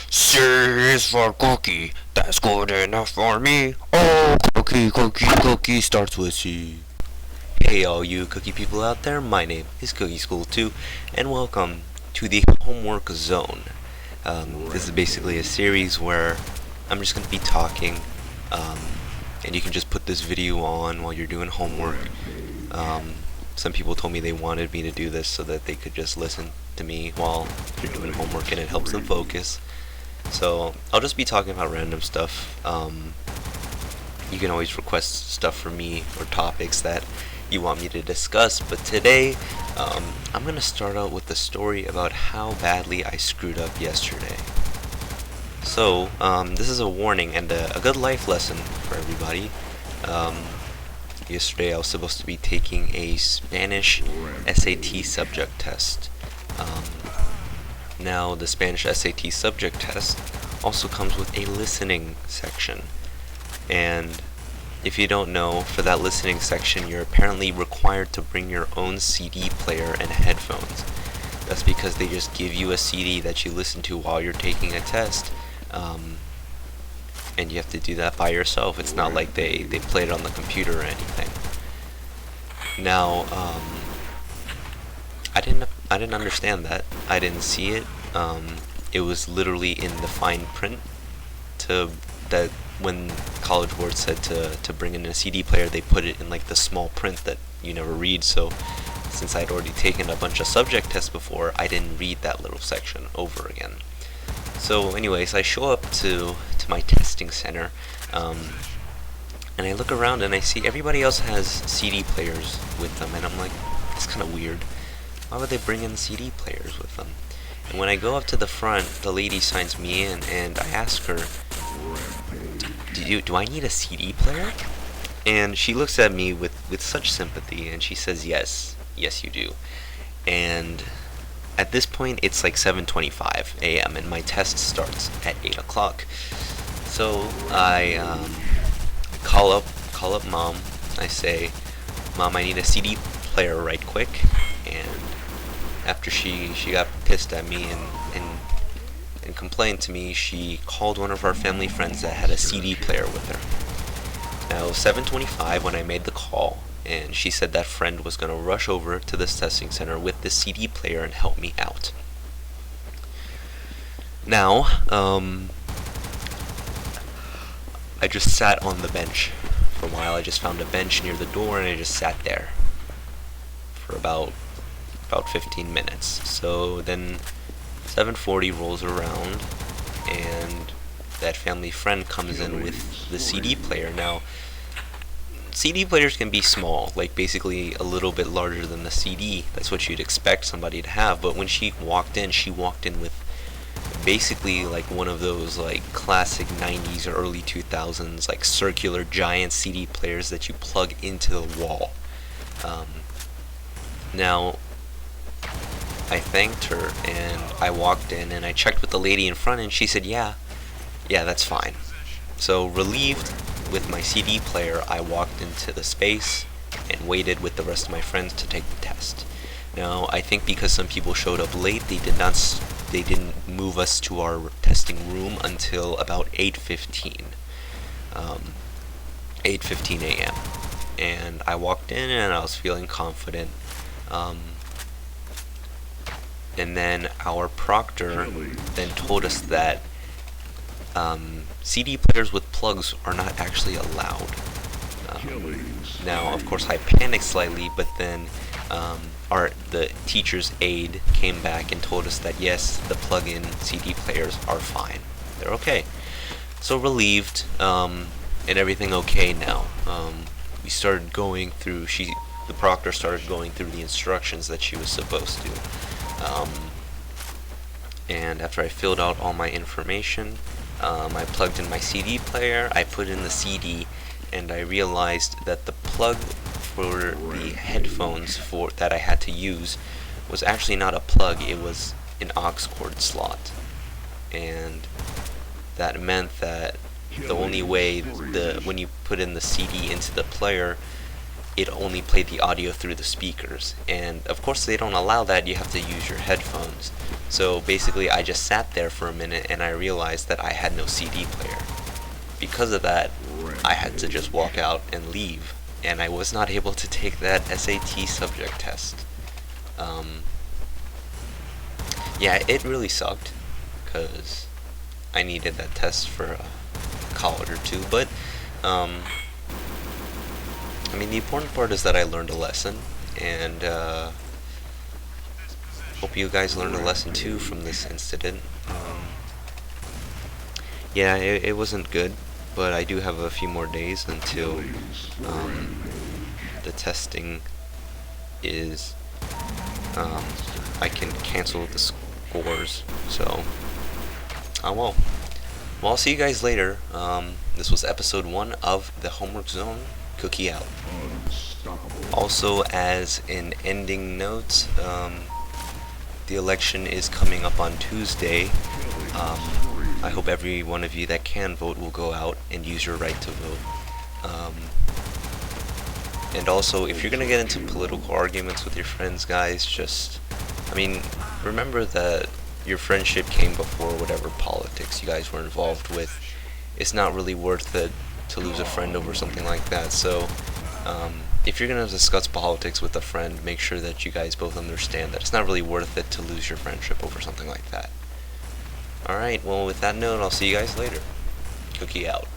C is for cookie, that's good enough for me. Oh, cookie, cookie, cookie starts with C. Hey all you cookie people out there, my name is Cookie School 2, and welcome to the Homework Zone. This is basically a series where I'm just going to be talking, and you can just put this video on while you're doing homework. Some people told me they wanted me to do this so that they could just listen to me while they're doing homework and it helps them focus. So I'll just be talking about random stuff. You can always request stuff from me or topics that you want me to discuss, but today I'm going to start out with the story about how badly I screwed up yesterday. So this is a warning and a good life lesson for everybody. Yesterday I was supposed to be taking a Spanish SAT subject test. Now the Spanish SAT subject test also comes with a listening section, and if you don't know, for that listening section you're apparently required to bring your own CD player and headphones. That's because they just give you a CD that you listen to while you're taking a test, and you have to do that by yourself. It's not like they play it on the computer or anything. Now, I didn't understand that. I didn't see it. It was literally in the fine print that when College Board said to bring in a CD player, they put it in like the small print that you never read. So since I'd already taken a bunch of subject tests before, I didn't read that little section over again. So anyways, I show up to my testing center, and I look around and I see everybody else has CD players with them, and I'm like, that's kind of weird. Why would they bring in CD players with them? And when I go up to the front, the lady signs me in, and I ask her, do I need a CD player? And she looks at me with such sympathy, and she says, yes you do. And at this point, it's like 7:25 a.m. and my test starts at 8 o'clock. So I call up Mom. I say, Mom, I need a CD player right quick. And after she got pissed at me and complained to me, she called one of our family friends that had a CD player with her. Now, it was 7:25 when I made the call, and she said that friend was going to rush over to this testing center with the CD player and help me out. Now, I just sat on the bench for a while. I just found a bench near the door and I just sat there for about 15 minutes. So then 7:40 rolls around and that family friend comes in with the CD player. Now, CD players can be small, like basically a little bit larger than the CD. That's what you'd expect somebody to have. But when she walked in with basically like one of those like classic 90s or early 2000s like circular giant CD players that you plug into the wall. Now, I thanked her and I walked in and I checked with the lady in front and she said, yeah, that's fine. So relieved with my CD player, I walked into the space and waited with the rest of my friends to take the test. Now, I think because some people showed up late, they didn't move us to our testing room until about 8:15 a.m. And I walked in and I was feeling confident. And then our proctor then told us that CD players with plugs are not actually allowed. Now, of course, I panicked slightly, but then the teacher's aide came back and told us that yes, the plug-in CD players are fine. They're okay. So relieved, and everything okay now. We started going through. The proctor started going through the instructions that she was supposed to. And after I filled out all my information, I plugged in my CD player, I put in the CD, and I realized that the plug for the headphones that I had to use was actually not a plug, it was an aux cord slot. And that meant that the only way when you put in the CD into the player, it only played the audio through the speakers, and of course they don't allow that. You have to use your headphones. So basically I just sat there for a minute and I realized that I had no CD player. Because of that, I had to just walk out and leave, and I was not able to take that SAT subject test. Yeah, it really sucked, because I needed that test for a college or two, but I mean, the important part is that I learned a lesson, and hope you guys learned a lesson too from this incident. Yeah, it wasn't good, but I do have a few more days until the testing is, I can cancel the scores, so, well, I'll see you guys later. This was episode 1 of the Homework Zone. Cookie out. Also, as an ending note, the election is coming up on Tuesday. I hope every one of you that can vote will go out and use your right to vote. And also, if you're gonna get into political arguments with your friends, guys, just, I mean, remember that your friendship came before whatever politics you guys were involved with. It's not really worth it to lose a friend over something like that. So, if you're gonna discuss politics with a friend, make sure that you guys both understand that it's not really worth it to lose your friendship over something like that. Alright, well, with that note, I'll see you guys later. Cookie out.